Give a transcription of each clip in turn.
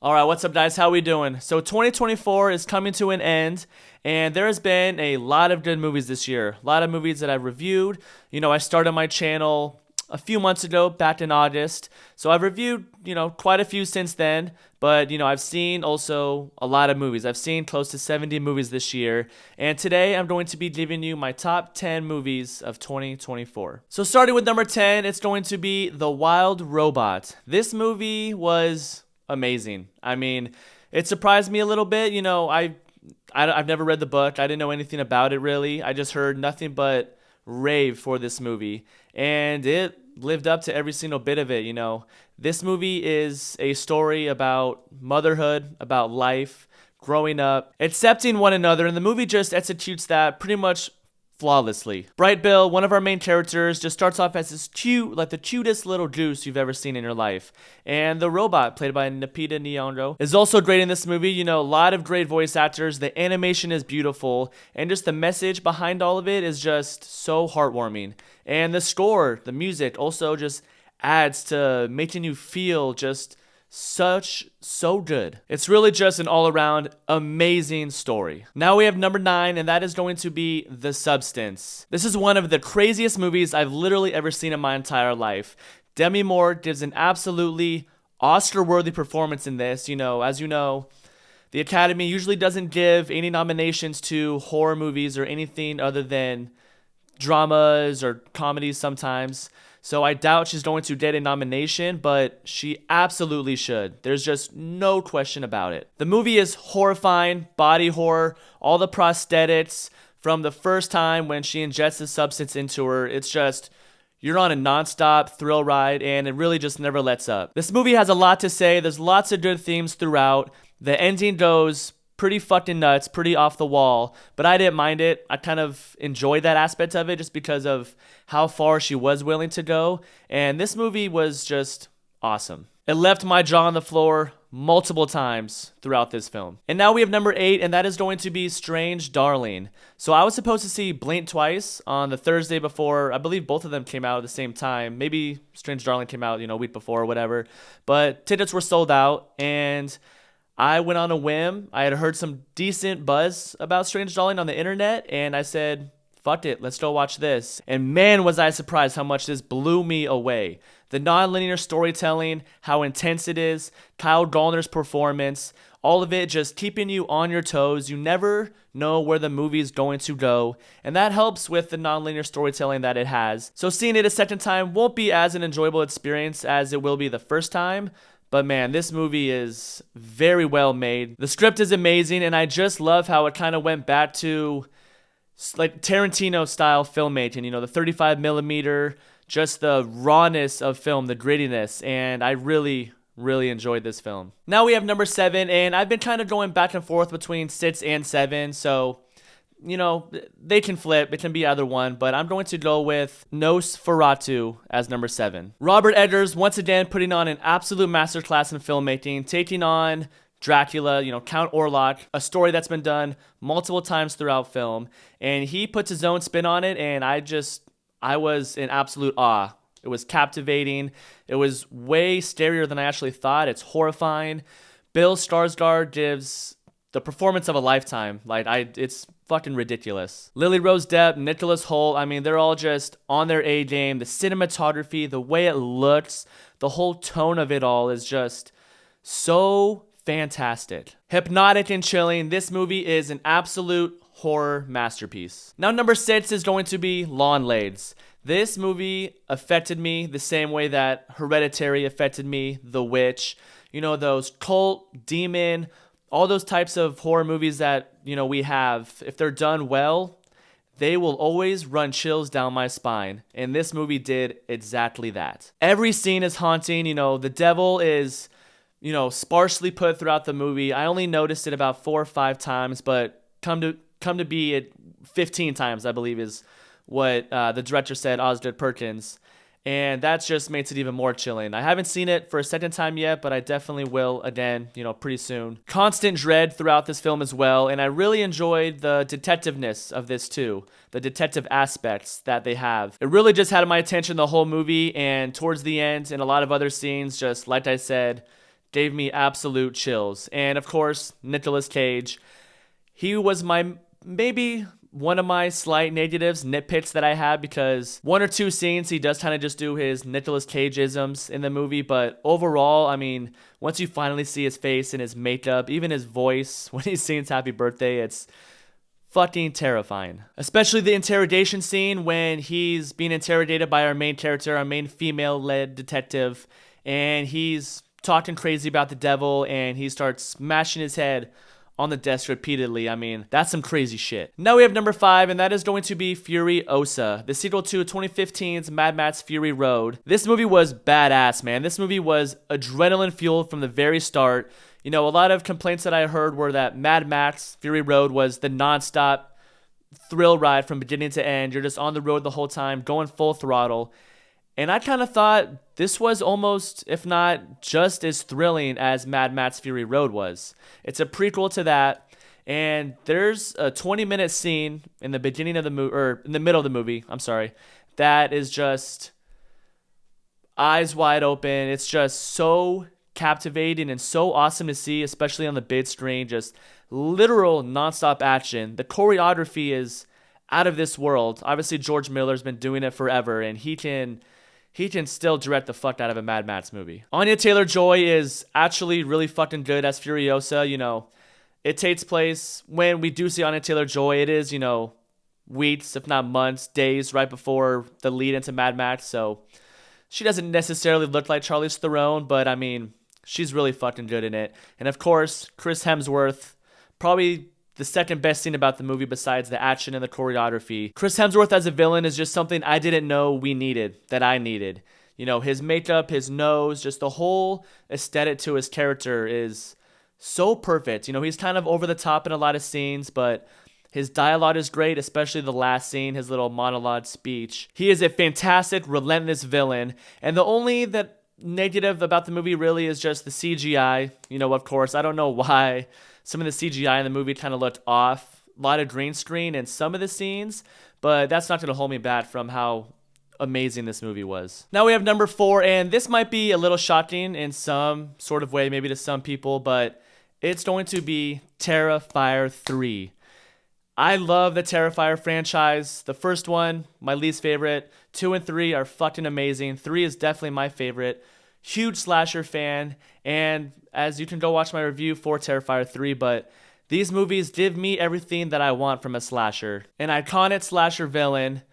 All right, what's up, guys? How we doing? So 2024 is coming to an end, and there has been a lot of good movies this year. A lot of movies that I've reviewed. I started my channel a few months ago, back in August. So I've reviewed, quite a few since then. But, I've seen also a lot of movies. I've seen close to 70 movies this year. And today I'm going to be giving you my top 10 movies of 2024. So starting with number 10, it's going to be The Wild Robot. This movie was amazing. I mean, it surprised me a little bit. I've never read the book. I didn't know anything about it really. I just heard nothing but rave for this movie, and it lived up to every single bit of it. This movie is a story about motherhood, about life, growing up, accepting one another, and the movie just executes that pretty much flawlessly. Bright Bill, one of our main characters, just starts off as this cute, like the cutest little goose you've ever seen in your life. And the robot, played by Lupita Nyong'o, is also great in this movie. A lot of great voice actors. The animation is beautiful, and just the message behind all of it is just so heartwarming. And the score, the music, also just adds to making you feel just so good. It's really just an all-around amazing story. Now we have number 9, and that is going to be The Substance. This is one of the craziest movies I've literally ever seen in my entire life. Demi Moore gives an absolutely Oscar-worthy performance in this. As you know, the Academy usually doesn't give any nominations to horror movies or anything other than dramas or comedies sometimes. So I doubt she's going to get a nomination, but she absolutely should. There's just no question about it. The movie is horrifying, body horror, all the prosthetics from the first time when she ingests the substance into her. It's just, you're on a nonstop thrill ride, and it really just never lets up. This movie has a lot to say. There's lots of good themes throughout. The ending goes pretty fucking nuts, pretty off the wall, but I didn't mind it. I kind of enjoyed that aspect of it just because of how far she was willing to go, and this movie was just awesome. It left my jaw on the floor multiple times throughout this film. And now we have number 8, and that is going to be Strange Darling. So I was supposed to see Blink twice on the Thursday before. I believe both of them came out at the same time. Maybe Strange Darling came out, a week before or whatever, but tickets were sold out, and I went on a whim. I had heard some decent buzz about Strange Darling on the internet, and I said, fuck it, let's go watch this. And man, was I surprised how much this blew me away. The non-linear storytelling, how intense it is, Kyle Gallner's performance, all of it just keeping you on your toes. You never know where the movie is going to go, and that helps with the non-linear storytelling that it has. So seeing it a second time won't be as an enjoyable experience as it will be the first time, but man, this movie is very well made. The script is amazing, and I just love how it kind of went back to like Tarantino style filmmaking, the 35 millimeter, just the rawness of film, the grittiness, and I really enjoyed this film. Now we have number 7, and I've been kind of going back and forth between 6 and 7, so they can flip. It can be either one, but I'm going to go with Nosferatu as number 7. Robert Eggers, once again, putting on an absolute masterclass in filmmaking, taking on Dracula, Count Orlok, a story that's been done multiple times throughout film, and he puts his own spin on it, and I was in absolute awe. It was captivating. It was way scarier than I actually thought. It's horrifying. Bill Skarsgård gives the performance of a lifetime. It's fucking ridiculous. Lily Rose Depp, Nicholas Hoult, they're all just on their A game. The cinematography, the way it looks, the whole tone of it all is just so fantastic. Hypnotic and chilling. This movie is an absolute horror masterpiece. Now number 6 is going to be Lawn Lades. This movie affected me the same way that Hereditary affected me, The Witch, those cult, demon, all those types of horror movies that, we have. If they're done well, they will always run chills down my spine. And this movie did exactly that. Every scene is haunting. The devil is, sparsely put throughout the movie. I only noticed it about 4 or 5 times, but come to be it 15 times, I believe, is what the director said, Osgood Perkins. And that just makes it even more chilling. I haven't seen it for a second time yet, but I definitely will again, pretty soon. Constant dread throughout this film as well, and I really enjoyed the detectiveness of this too. The detective aspects that they have. It really just had my attention the whole movie, and towards the end and a lot of other scenes, just like I said, gave me absolute chills. And of course, Nicolas Cage. He was maybe one of my slight negatives, nitpicks that I had, because one or two scenes he does kind of just do his Nicolas Cage-isms in the movie, but overall, I mean, once you finally see his face and his makeup, even his voice when he sings Happy Birthday, it's fucking terrifying. Especially the interrogation scene when he's being interrogated by our main character, our main female-led detective, and he's talking crazy about the devil, and he starts smashing his head on the desk repeatedly. I mean, that's some crazy shit. Now we have number 5, and that is going to be Furiosa, the sequel to 2015's Mad Max Fury Road. This movie was badass, man. This movie was adrenaline fueled from the very start. You know, a lot of complaints that I heard were that Mad Max Fury Road was the nonstop thrill ride from beginning to end. You're just on the road the whole time, going full throttle. And I kind of thought this was almost, if not just as thrilling as Mad Max Fury Road was. It's a prequel to that, and there's a 20-minute scene in the beginning of the movie, or in the middle of the movie, I'm sorry, that is just eyes wide open. It's just so captivating and so awesome to see, especially on the big screen. Just literal nonstop action. The choreography is out of this world. Obviously, George Miller's been doing it forever, and he can still direct the fuck out of a Mad Max movie. Anya Taylor-Joy is actually really fucking good as Furiosa. You know, it takes place when we do see Anya Taylor-Joy. It is, you know, weeks, if not months, days right before the lead into Mad Max. So she doesn't necessarily look like Charlize Theron, but I mean, she's really fucking good in it. And of course, Chris Hemsworth, probably the second best thing about the movie besides the action and the choreography. Chris Hemsworth as a villain is just something I didn't know we needed, that I needed. You know, his makeup, his nose, just the whole aesthetic to his character is so perfect. You know, he's kind of over the top in a lot of scenes, but his dialogue is great, especially the last scene, his little monologue speech. He is a fantastic, relentless villain, and the only negative about the movie really is just the CGI. You know, of course, I don't know why some of the CGI in the movie kind of looked off. A lot of green screen in some of the scenes, but that's not going to hold me back from how amazing this movie was. Now we have number 4, and this might be a little shocking in some sort of way, maybe to some people, but it's going to be Terrifier 3. I love the Terrifier franchise. The first one, my least favorite. 2 and 3 are fucking amazing. 3 is definitely my favorite. Huge slasher fan, and as you can go watch my review for Terrifier 3, but these movies give me everything that I want from a slasher. An iconic slasher villain,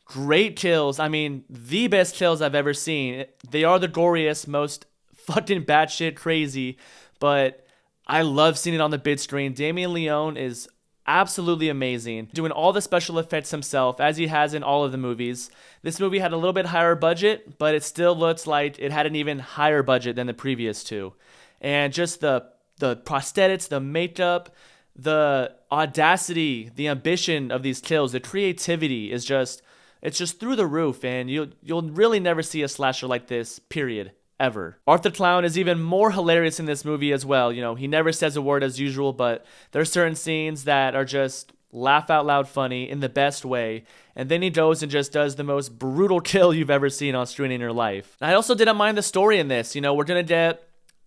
great kills. I mean, the best kills I've ever seen. They are the goriest, most fucking batshit crazy, but I love seeing it on the big screen. Damien Leone is absolutely amazing, doing all the special effects himself, as he has in all of the movies. This movie had a little bit higher budget, but it still looks like it had an even higher budget than the previous two. And just the prosthetics, the makeup, the audacity, the ambition of these kills, the creativity is just, it's just through the roof, and you'll really never see a slasher like this, period. Ever. Arthur Clown is even more hilarious in this movie as well. You know, he never says a word as usual, but there are certain scenes that are just laugh out loud funny in the best way. And then he goes and just does the most brutal kill you've ever seen on screen in your life. And I also didn't mind the story in this. You know, we're going to get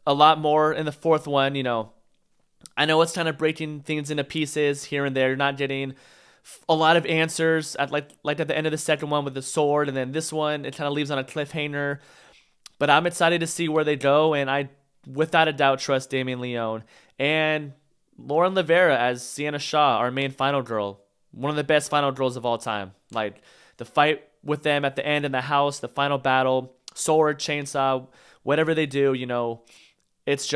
a lot more in the fourth one. You know, I know it's kind of breaking things into pieces here and there. You're not getting a lot of answers at like at the end of the second one with the sword. And then this one, it kind of leaves on a cliffhanger. But I'm excited to see where they go, and I, without a doubt, trust Damien Leone. And Lauren Rivera as Sienna Shaw, our main final girl. One of the best final girls of all time. Like, the fight with them at the end in the house, the final battle, sword, chainsaw, whatever they do, you know, it's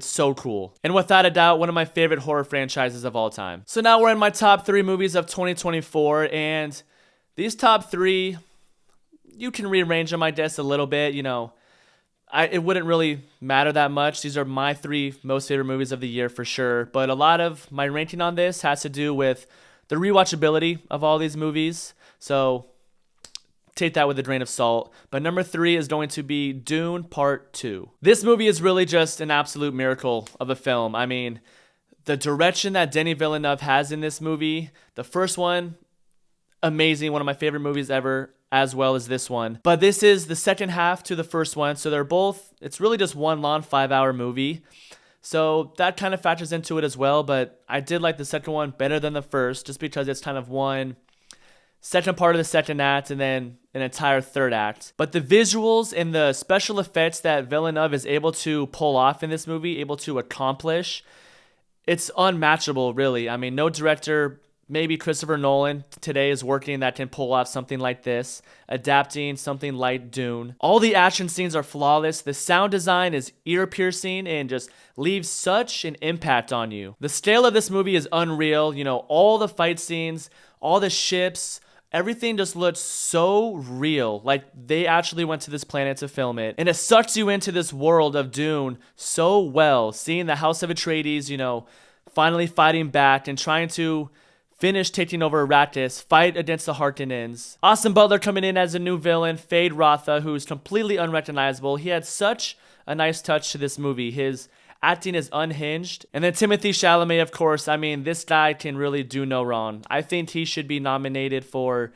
so cool. And without a doubt, one of my favorite horror franchises of all time. So now we're in my top 3 movies of 2024, and these top 3... you can rearrange them, I guess, a little bit. You know, it wouldn't really matter that much. These are my 3 most favorite movies of the year for sure. But a lot of my ranking on this has to do with the rewatchability of all these movies. So take that with a grain of salt. But number 3 is going to be Dune Part 2. This movie is really just an absolute miracle of a film. I mean, the direction that Denis Villeneuve has in this movie, the first one, amazing, one of my favorite movies ever. as well as this one. But this is the second half to the first one, so they're both, it's really just one long 5-hour movie. So that kind of factors into it as well, but I did like the second one better than the first just because it's kind of one second part of the second act and then an entire third act. But the visuals and the special effects that Villeneuve is able to pull off in this movie, able to accomplish, it's unmatchable, really. I mean, no director, maybe Christopher Nolan today, is working that can pull off something like this, adapting something like Dune. All the action scenes are flawless. The sound design is ear-piercing and just leaves such an impact on you. The scale of this movie is unreal. You know, all the fight scenes, all the ships, everything just looks so real. Like they actually went to this planet to film it. And it sucks you into this world of Dune so well. Seeing the House of Atreides, you know, finally fighting back and trying to finish taking over Arrakis, fight against the Harkonnens. Austin Butler coming in as a new villain, Fade Rotha, who's completely unrecognizable. He had such a nice touch to this movie. His acting is unhinged. And then Timothée Chalamet, of course. I mean, this guy can really do no wrong. I think he should be nominated for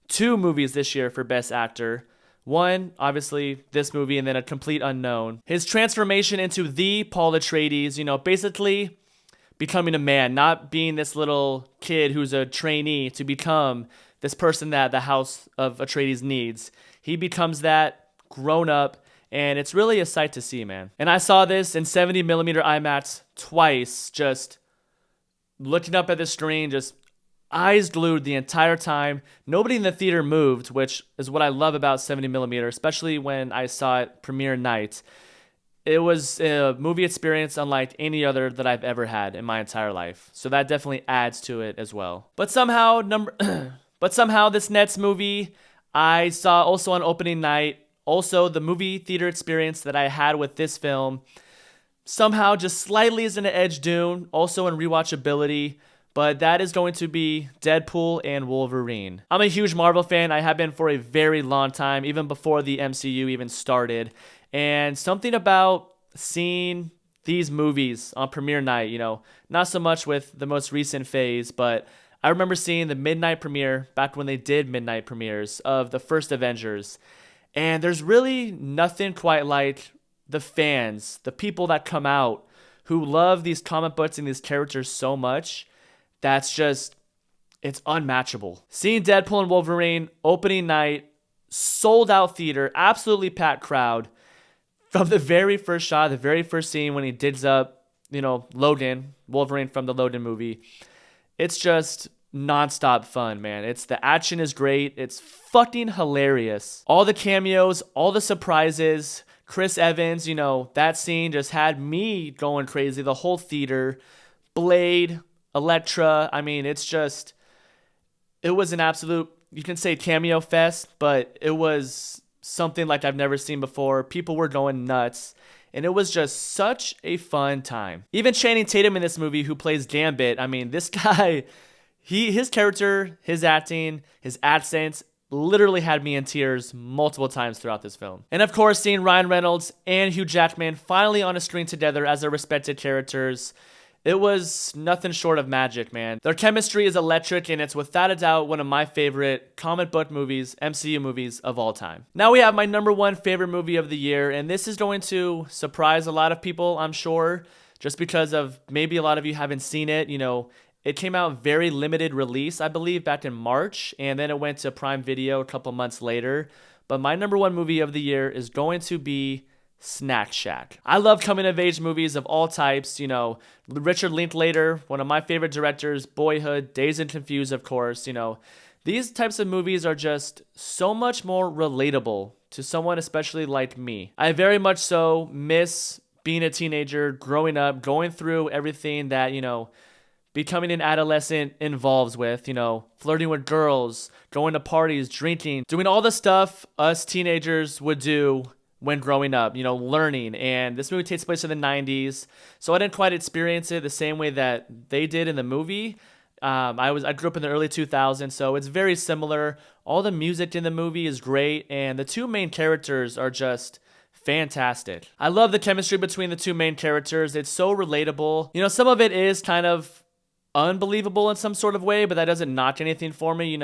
2 movies this year for Best Actor. One, obviously, this movie, and then A Complete Unknown. His transformation into the Paul Atreides, you know, basically becoming a man, not being this little kid who's a trainee to become this person that the House of Atreides needs. He becomes that grown up, and it's really a sight to see, man. And I saw this in 70mm IMAX twice, just looking up at the screen, just eyes glued the entire time. Nobody in the theater moved, which is what I love about 70mm, especially when I saw it premiere night. It was a movie experience unlike any other that I've ever had in my entire life. So that definitely adds to it as well. But somehow this next movie I saw also on opening night. Also, the movie theater experience that I had with this film somehow just slightly is an edge Dune, also in rewatchability. But that is going to be Deadpool and Wolverine. I'm a huge Marvel fan. I have been for a very long time, even before the MCU even started. And something about seeing these movies on premiere night, you know, not so much with the most recent phase, but I remember seeing the midnight premiere back when they did midnight premieres of the first Avengers. And there's really nothing quite like the fans, the people that come out who love these comic books and these characters so much. That's just, it's unmatchable. Seeing Deadpool and Wolverine opening night, sold out theater, absolutely packed crowd. From the very first shot, the very first scene when he digs up, you know, Logan, Wolverine from the Logan movie, it's just nonstop fun, man. The action is great. It's fucking hilarious. All the cameos, all the surprises. Chris Evans, you know, that scene just had me going crazy. The whole theater. Blade, Elektra. I mean, it was an absolute, you can say cameo fest, but it was something like I've never seen before. People were going nuts, and it was just such a fun time. Even Channing Tatum in this movie, who plays Gambit, I mean, this guy, his character, his acting, his accents literally had me in tears multiple times throughout this film. And of course, seeing Ryan Reynolds and Hugh Jackman finally on a screen together as their respected characters, it was nothing short of magic, man. Their chemistry is electric, and it's without a doubt one of my favorite comic book movies, MCU movies of all time. Now we have my number 1 favorite movie of the year, and this is going to surprise a lot of people, I'm sure, just because of maybe a lot of you haven't seen it. You know, it came out very limited release, I believe, back in March, and then it went to Prime Video a couple months later. But my number 1 movie of the year is going to be Snack Shack. I love coming-of-age movies of all types. You know, Richard Linklater, one of my favorite directors, Boyhood, Dazed and Confused, of course. You know, these types of movies are just so much more relatable to someone especially like me. I very much so miss being a teenager, growing up, going through everything that, you know, becoming an adolescent involves with, you know, flirting with girls, going to parties, drinking, doing all the stuff us teenagers would do when growing up, you know, learning. And this movie takes place in the 90s, so I didn't quite experience it the same way that they did in the movie. I grew up in the early 2000s, so it's very similar. All the music in the movie is great, and the 2 main characters are just fantastic. I love the chemistry between the 2 main characters. It's so relatable. You know, some of it is kind of unbelievable in some sort of way, but that doesn't notch anything for me.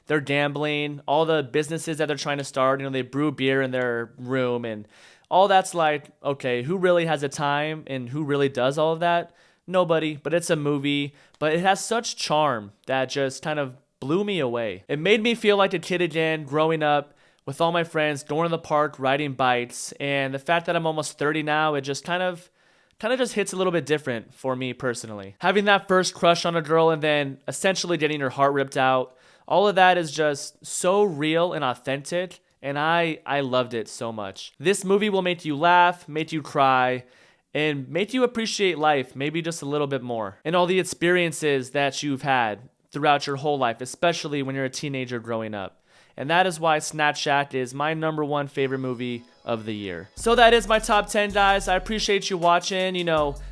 They're gambling, all the businesses that they're trying to start, they brew beer in their room, and all that's like, okay, who really has the time and who really does all of that? Nobody, but it's a movie, but it has such charm that just kind of blew me away. It made me feel like a kid again, growing up with all my friends, going to the park, riding bikes, and the fact that I'm almost 30 now, it just kind of just hits a little bit different for me personally. Having that first crush on a girl and then essentially getting her heart ripped out, all of that is just so real and authentic, and I loved it so much. This movie will make you laugh, make you cry, and make you appreciate life maybe just a little bit more, and all the experiences that you've had throughout your whole life, especially when you're a teenager growing up. And that is why Snatch Shack is my #1 favorite movie of the year. So that is my top 10, guys. I appreciate you watching.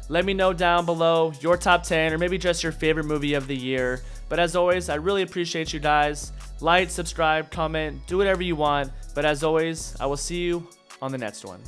Let me know down below your top 10 or maybe just your favorite movie of the year. But as always, I really appreciate you guys. Like, subscribe, comment, do whatever you want. But as always, I will see you on the next one.